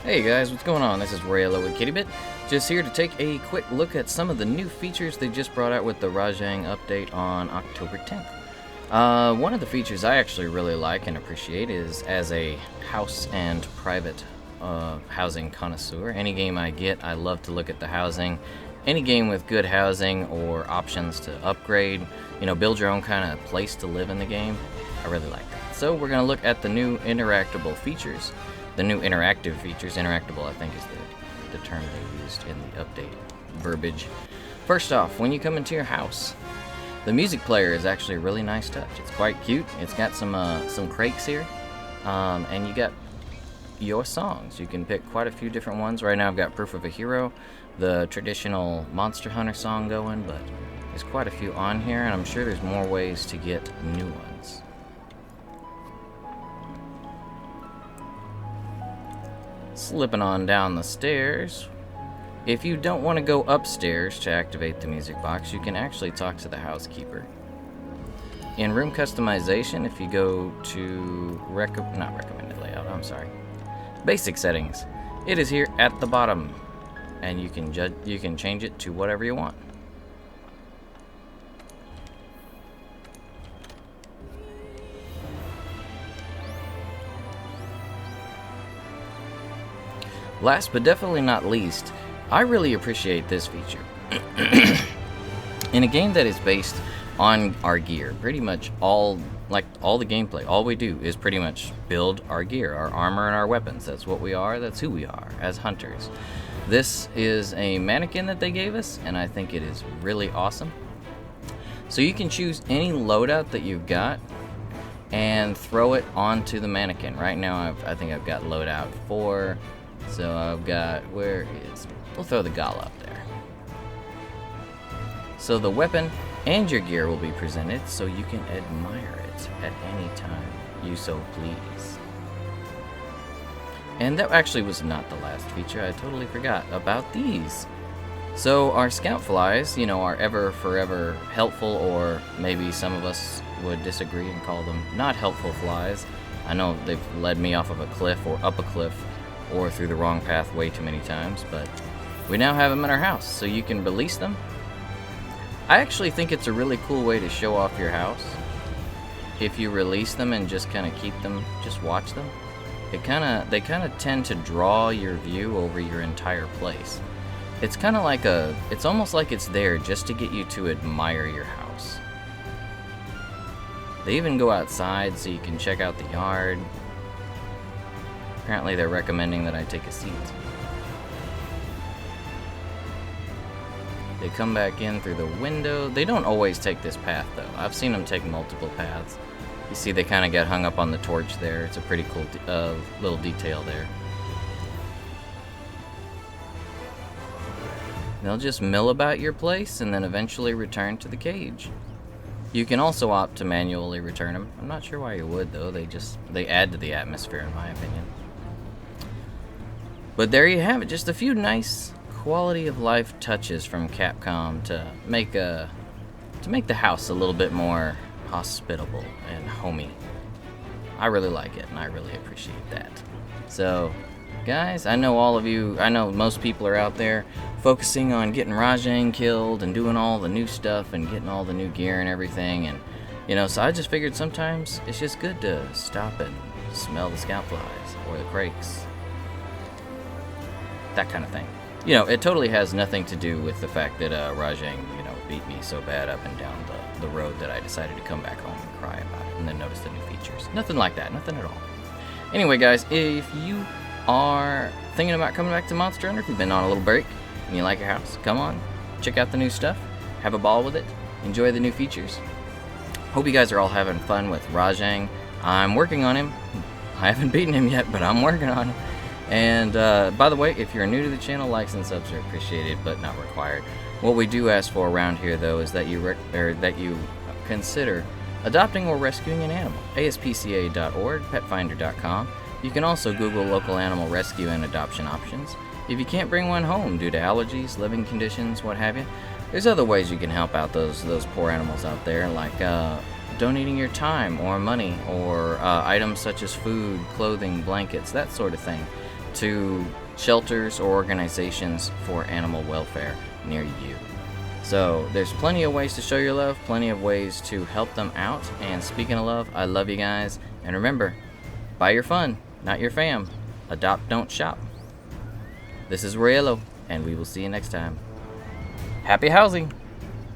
Hey guys, what's going on? This is Raylo with KittyBit. Just here to take a quick look at some of the new features they just brought out with the Rajang update on October 10th. One of the features I actually really like and appreciate is, as a house and private housing connoisseur, any game I get, I love to look at the housing. Any game with good housing or options to upgrade, build your own kind of place to live in the game, I really like that. So we're going to look at the new interactable features. The new interactive features. Interactable, I think, is the term they used in the update verbiage. First off, when you come into your house, the music player is actually a really nice touch. It's quite cute. It's got some crakes here, and you got your songs. You can pick quite a few different ones. Right now I've got Proof of a Hero, the traditional Monster Hunter song going, but there's quite a few on here, and I'm sure there's more ways to get new ones. Slipping on down the stairs. If you don't want to go upstairs to activate the music box, you can actually talk to the housekeeper. In room customization, if you go to not recommended layout, I'm sorry, basic settings, it is here at the bottom, and you can change it to whatever you want. Last but definitely not least, I really appreciate this feature. In a game that is based on our gear, pretty much all the gameplay, all we do is pretty much build our gear, our armor and our weapons. That's what we are, that's who we are as hunters. This is a mannequin that they gave us, and I think it is really awesome. So you can choose any loadout that you've got and throw it onto the mannequin. Right now I think I've got loadout 4. So I've got, we'll throw the gala up there. So the weapon and your gear will be presented, so you can admire it at any time you so please. And that actually was not the last feature. I totally forgot about these. So our scout flies, are ever forever helpful, or maybe some of us would disagree and call them not helpful flies. I know they've led me off of a cliff or up a cliff or through the wrong path way too many times, but we now have them in our house, so you can release them. I actually think it's a really cool way to show off your house. If you release them and just kind of keep them, just watch them, they kind of tend to draw your view over your entire place. It's kind of like it's almost like it's there just to get you to admire your house. They even go outside so you can check out the yard. Apparently they're recommending that I take a seat. They come back in through the window. They don't always take this path though. I've seen them take multiple paths. You see they kind of get hung up on the torch there. It's a pretty cool little detail there. They'll just mill about your place and then eventually return to the cage. You can also opt to manually return them. I'm not sure why you would though. They add to the atmosphere in my opinion. But there you have it, just a few nice quality of life touches from Capcom to make the house a little bit more hospitable and homey. I really like it, and I really appreciate that. So, guys, I know most people are out there focusing on getting Rajang killed and doing all the new stuff and getting all the new gear and everything, and so I just figured sometimes it's just good to stop and smell the scout flies or the crakes. That kind of thing. It totally has nothing to do with the fact that Rajang, beat me so bad up and down the road that I decided to come back home and cry about it and then notice the new features. Nothing like that. Nothing at all. Anyway, guys, if you are thinking about coming back to Monster Hunter, if you've been on a little break and you like your house, come on, check out the new stuff, have a ball with it, enjoy the new features. Hope you guys are all having fun with Rajang. I'm working on him. I haven't beaten him yet, but I'm working on him. And by the way, if you're new to the channel, likes and subs are appreciated but not required. What we do ask for around here, though, is that you consider adopting or rescuing an animal. ASPCA.org, petfinder.com. You can also Google local animal rescue and adoption options. If you can't bring one home due to allergies, living conditions, what have you, there's other ways you can help out those poor animals out there, like donating your time or money or items such as food, clothing, blankets, that sort of thing. to shelters or organizations for animal welfare near you. So there's plenty of ways to show your love, plenty of ways to help them out. And speaking of love, I love you guys. And remember, buy your fun, not your fam. Adopt, don't shop. This is Royello, and we will see you next time. Happy housing!